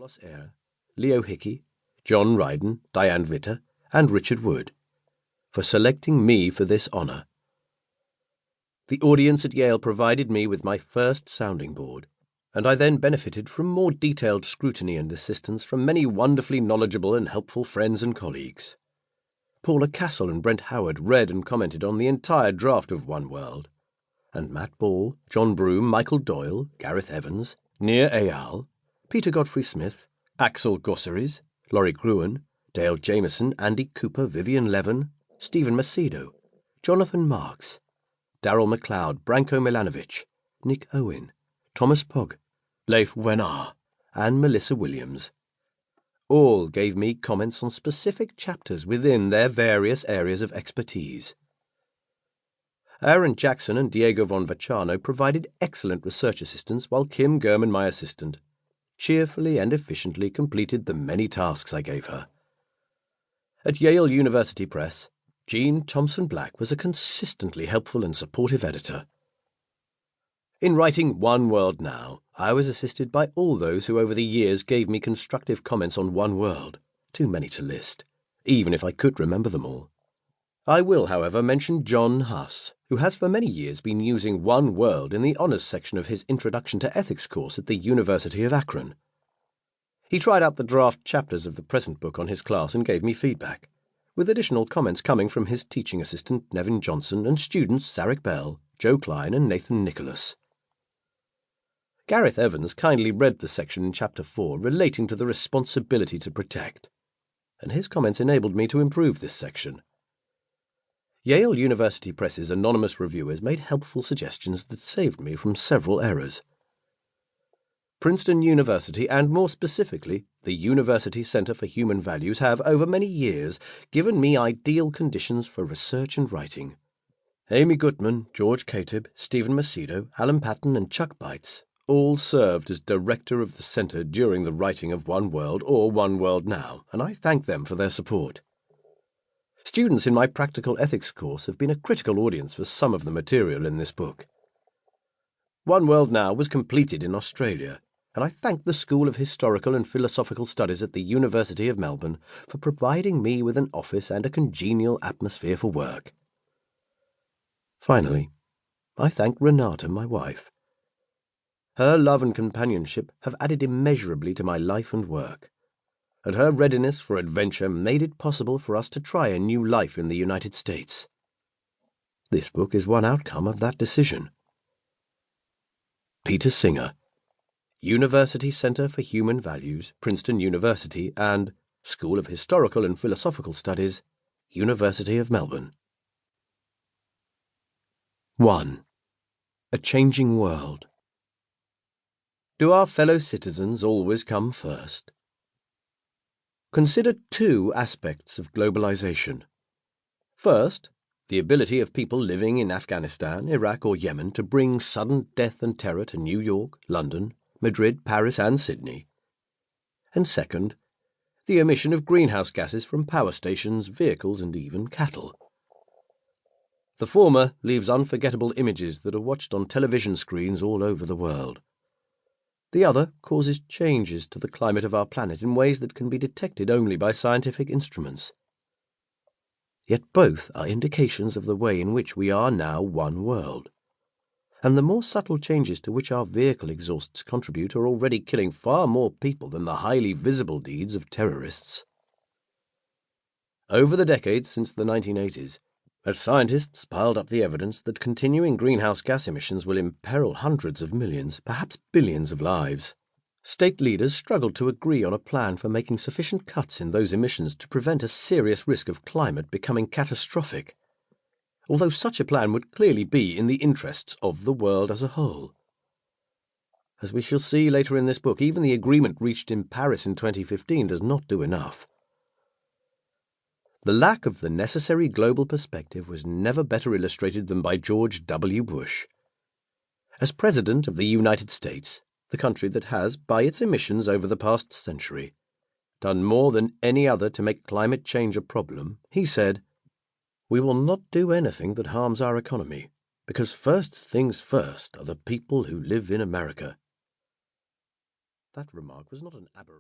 Carlos Eyre, Leo Hickey, John Ryden, Diane Vitter, and Richard Wood, for selecting me for this honour. The audience at Yale provided me with my first sounding board, and I then benefited from more detailed scrutiny and assistance from many wonderfully knowledgeable and helpful friends and colleagues. Paula Castle and Brent Howard read and commented on the entire draft of One World, and Matt Ball, John Broome, Michael Doyle, Gareth Evans, Nir Eyal, Peter Godfrey Smith, Axel Gosseries, Laurie Gruen, Dale Jameson, Andy Cooper, Vivian Levin, Stephen Macedo, Jonathan Marks, Darrell MacLeod, Branko Milanovic, Nick Owen, Thomas Pogg, Leif Wenar, and Melissa Williams. All gave me comments on specific chapters within their various areas of expertise. Aaron Jackson and Diego von Vacciano provided excellent research assistance, while Kim Gurman, my assistant, cheerfully and efficiently completed the many tasks I gave her. At Yale University Press, Jean Thompson Black was a consistently helpful and supportive editor. In writing One World Now, I was assisted by all those who over the years gave me constructive comments on One World, too many to list, even if I could remember them all. I will, however, mention John Huss, who has for many years been using One World in the honours section of his Introduction to Ethics course at the University of Akron. He tried out the draft chapters of the present book on his class and gave me feedback, with additional comments coming from his teaching assistant Nevin Johnson and students Sarek Bell, Joe Klein and Nathan Nicholas. Gareth Evans kindly read the section in Chapter 4 relating to the responsibility to protect, and his comments enabled me to improve this section. Yale University Press's anonymous reviewers made helpful suggestions that saved me from several errors. Princeton University, and more specifically, the University Center for Human Values, have, over many years, given me ideal conditions for research and writing. Amy Gutman, George Katib, Stephen Macedo, Alan Patton, and Chuck Bites all served as director of the center during the writing of One World or One World Now, and I thank them for their support. Students in my practical ethics course have been a critical audience for some of the material in this book. One World Now was completed in Australia, and I thank the School of Historical and Philosophical Studies at the University of Melbourne for providing me with an office and a congenial atmosphere for work. Finally, I thank Renata, my wife. Her love and companionship have added immeasurably to my life and work, and her readiness for adventure made it possible for us to try a new life in the United States. This book is one outcome of that decision. Peter Singer, University Center for Human Values, Princeton University, and School of Historical and Philosophical Studies, University of Melbourne. 1. A Changing World. Do our fellow citizens always come first? Consider two aspects of globalization. First, the ability of people living in Afghanistan, Iraq, or Yemen to bring sudden death and terror to New York, London, Madrid, Paris, and Sydney. And second, the emission of greenhouse gases from power stations, vehicles, and even cattle. The former leaves unforgettable images that are watched on television screens all over the world. The other causes changes to the climate of our planet in ways that can be detected only by scientific instruments. Yet both are indications of the way in which we are now one world. And the more subtle changes to which our vehicle exhausts contribute are already killing far more people than the highly visible deeds of terrorists. Over the decades since the 1980s, as scientists piled up the evidence that continuing greenhouse gas emissions will imperil hundreds of millions, perhaps billions of lives, state leaders struggled to agree on a plan for making sufficient cuts in those emissions to prevent a serious risk of climate becoming catastrophic, although such a plan would clearly be in the interests of the world as a whole. As we shall see later in this book, even the agreement reached in Paris in 2015 does not do enough. The lack of the necessary global perspective was never better illustrated than by George W. Bush. As President of the United States, the country that has, by its emissions over the past century, done more than any other to make climate change a problem, he said, "We will not do anything that harms our economy, because first things first are the people who live in America." That remark was not an aberration.